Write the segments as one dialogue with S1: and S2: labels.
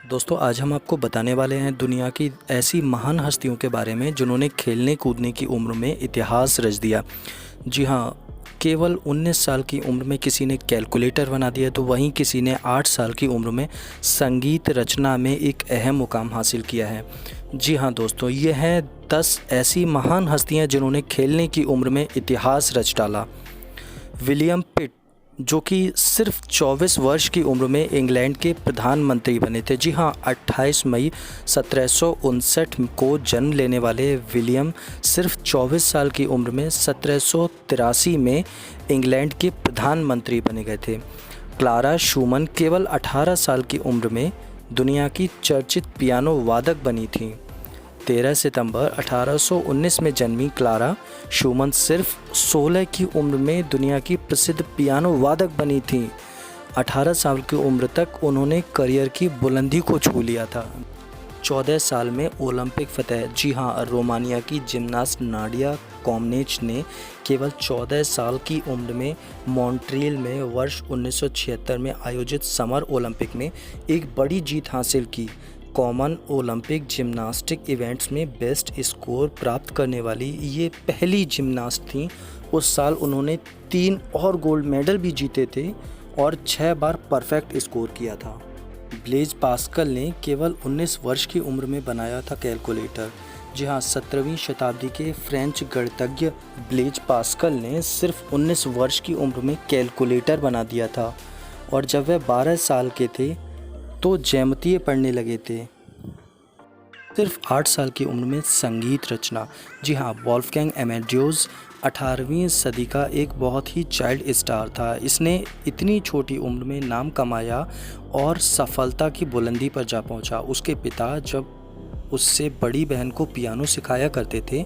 S1: दोस्तों आज हम आपको बताने वाले हैं दुनिया की ऐसी महान हस्तियों के बारे में जिन्होंने खेलने कूदने की उम्र में इतिहास रच दिया। जी हाँ, केवल 19 साल की उम्र में किसी ने कैलकुलेटर बना दिया तो वहीं किसी ने 8 साल की उम्र में संगीत रचना में एक अहम मुकाम हासिल किया है। जी हाँ दोस्तों, ये हैं 10 ऐसी महान हस्तियाँ जिन्होंने खेलने की उम्र में इतिहास रच डाला। विलियम पिट, जो कि सिर्फ 24 वर्ष की उम्र में इंग्लैंड के प्रधानमंत्री बने थे। जी हाँ, 28 मई 1759 को जन्म लेने वाले विलियम सिर्फ 24 साल की उम्र में 1783 में इंग्लैंड के प्रधानमंत्री बने गए थे। क्लारा शूमन केवल 18 साल की उम्र में दुनिया की चर्चित पियानो वादक बनी थी। 13 सितंबर 1819 में जन्मी क्लारा शूमन सिर्फ 16 की उम्र में दुनिया की प्रसिद्ध पियानो वादक बनी थीं। 18 साल की उम्र तक उन्होंने करियर की बुलंदी को छू लिया था। 14 साल में ओलंपिक फतेह। जी हाँ, रोमानिया की जिमनास्ट नाडिया कोमनेच ने केवल 14 साल की उम्र में मॉन्ट्रियल में वर्ष 1976 में आयोजित समर ओलंपिक में एक बड़ी जीत हासिल की। कॉमन ओलंपिक जिम्नास्टिक इवेंट्स में बेस्ट स्कोर प्राप्त करने वाली ये पहली जिम्नास्ट थीं। उस साल उन्होंने 3 और गोल्ड मेडल भी जीते थे और 6 बार परफेक्ट स्कोर किया था। ब्लेज पास्कल ने केवल 19 वर्ष की उम्र में बनाया था कैलकुलेटर। जी हाँ, 17वीं शताब्दी के फ्रेंच गणितज्ञ ब्लेज पास्कल ने सिर्फ 19 वर्ष की उम्र में कैलकुलेटर बना दिया था और जब वह 12 साल के थे तो ज्यामितीय पढ़ने लगे थे। सिर्फ 8 साल की उम्र में संगीत रचना। जी हाँ, वॉल्फगैंग एमेडेउस 18वीं सदी का एक बहुत ही चाइल्ड स्टार था। इसने इतनी छोटी उम्र में नाम कमाया और सफलता की बुलंदी पर जा पहुंचा। उसके पिता जब उससे बड़ी बहन को पियानो सिखाया करते थे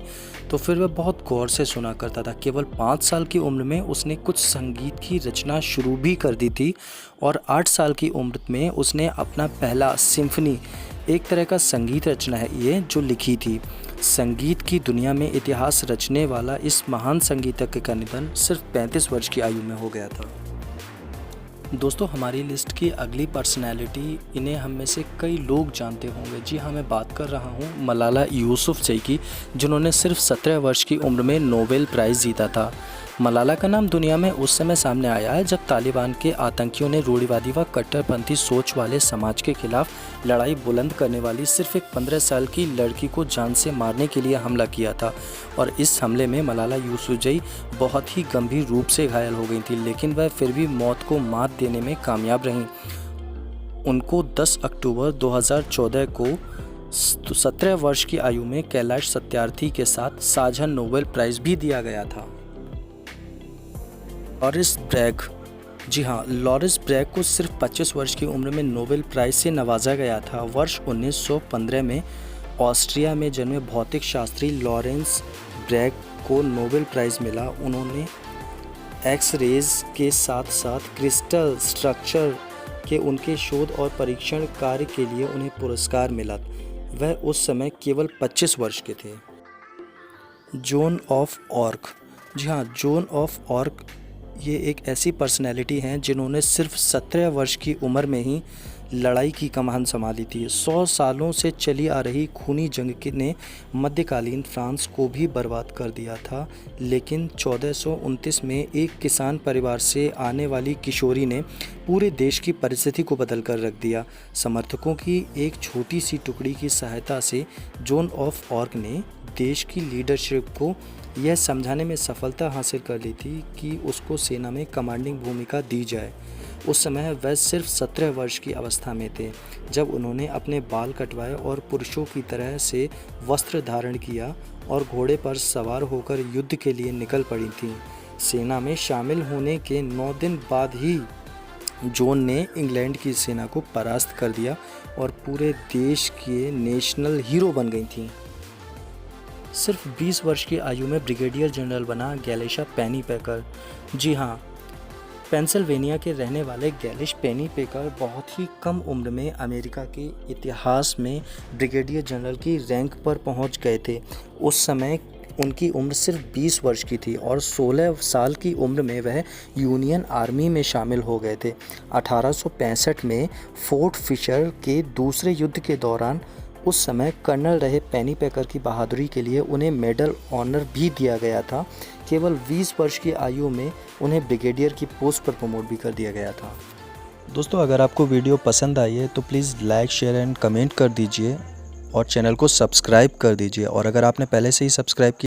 S1: तो फिर वह बहुत गौर से सुना करता था। केवल 5 साल की उम्र में उसने कुछ संगीत की रचना शुरू भी कर दी थी और 8 साल की उम्र में उसने अपना पहला सिम्फनी, एक तरह का संगीत रचना है ये, जो लिखी थी। संगीत की दुनिया में इतिहास रचने वाला इस महान संगीतज्ञ का निधन सिर्फ 35 वर्ष की आयु में हो गया था। दोस्तों, हमारी लिस्ट की अगली पर्सनैलिटी, इन्हें हम में से कई लोग जानते होंगे। जी हाँ, मैं बात कर रहा हूँ मलाला यूसुफजई की, जिन्होंने सिर्फ 17 वर्ष की उम्र में नोबेल प्राइज़ जीता था। मलाला का नाम दुनिया में उस समय सामने आया है जब तालिबान के आतंकियों ने रूढ़िवादी व कट्टरपंथी सोच वाले समाज के खिलाफ लड़ाई बुलंद करने वाली सिर्फ एक 15 साल की लड़की को जान से मारने के लिए हमला किया था और इस हमले में मलाला यूसुफजई बहुत ही गंभीर रूप से घायल हो गई थी, लेकिन वह फिर भी मौत को मात देने में कामयाब रहीं। उनको 10 अक्टूबर 2014 को 17 वर्ष की आयु में कैलाश सत्यार्थी के साथ साझा नोबेल प्राइज़ भी दिया गया था। Loris Bragg. जी हाँ, लॉरिस ब्रैग को सिर्फ 25 वर्ष की उम्र में नोबेल प्राइज़ से नवाजा गया था। वर्ष 1915 में ऑस्ट्रिया में जन्मे भौतिक शास्त्री लॉरेंस ब्रैग को नोबेल प्राइज़ मिला। उन्होंने एक्स रेज के साथ साथ क्रिस्टल स्ट्रक्चर के उनके शोध और परीक्षण कार्य के लिए उन्हें पुरस्कार मिला। वह उस समय केवल 25 वर्ष के थे। Zone of arc. जी हाँ, जोन ऑफ आर्क ये एक ऐसी पर्सनैलिटी हैं जिन्होंने सिर्फ 17 वर्ष की उम्र में ही लड़ाई की कमान संभाली थी। 100 सालों से चली आ रही खूनी जंग ने मध्यकालीन फ्रांस को भी बर्बाद कर दिया था, लेकिन 1429 में एक किसान परिवार से आने वाली किशोरी ने पूरे देश की परिस्थिति को बदल कर रख दिया। समर्थकों की एक छोटी सी टुकड़ी की सहायता से जोन ऑफ आर्क ने देश की लीडरशिप को यह समझाने में सफलता हासिल कर ली थी कि उसको सेना में कमांडिंग भूमिका दी जाए। उस समय वह सिर्फ 17 वर्ष की अवस्था में थे जब उन्होंने अपने बाल कटवाए और पुरुषों की तरह से वस्त्र धारण किया और घोड़े पर सवार होकर युद्ध के लिए निकल पड़ी थीं। सेना में शामिल होने के 9 दिन बाद ही जोन ने इंग्लैंड की सेना को परास्त कर दिया और पूरे देश के नेशनल हीरो बन गई थीं। सिर्फ 20 वर्ष की आयु में ब्रिगेडियर जनरल बना गैलिशा पेनीपेकर। जी हाँ, पेंसिल्वेनिया के रहने वाले गैलिश पेनीपेकर बहुत ही कम उम्र में अमेरिका के इतिहास में ब्रिगेडियर जनरल की रैंक पर पहुंच गए थे। उस समय उनकी उम्र सिर्फ 20 वर्ष की थी और 16 साल की उम्र में वह यूनियन आर्मी में शामिल हो गए थे। 1865 में फोर्ट फिशर के दूसरे युद्ध के दौरान उस समय कर्नल रहे पेनीपेकर की बहादुरी के लिए उन्हें मेडल ऑनर भी दिया गया था। केवल 20 वर्ष की आयु में उन्हें ब्रिगेडियर की पोस्ट पर प्रमोट भी कर दिया गया था।
S2: दोस्तों, अगर आपको वीडियो पसंद आई है तो please like, share and comment कर दीजिए और चैनल को सब्सक्राइब कर दीजिए। और अगर आपने पहले से ही सब्सक्राइब किया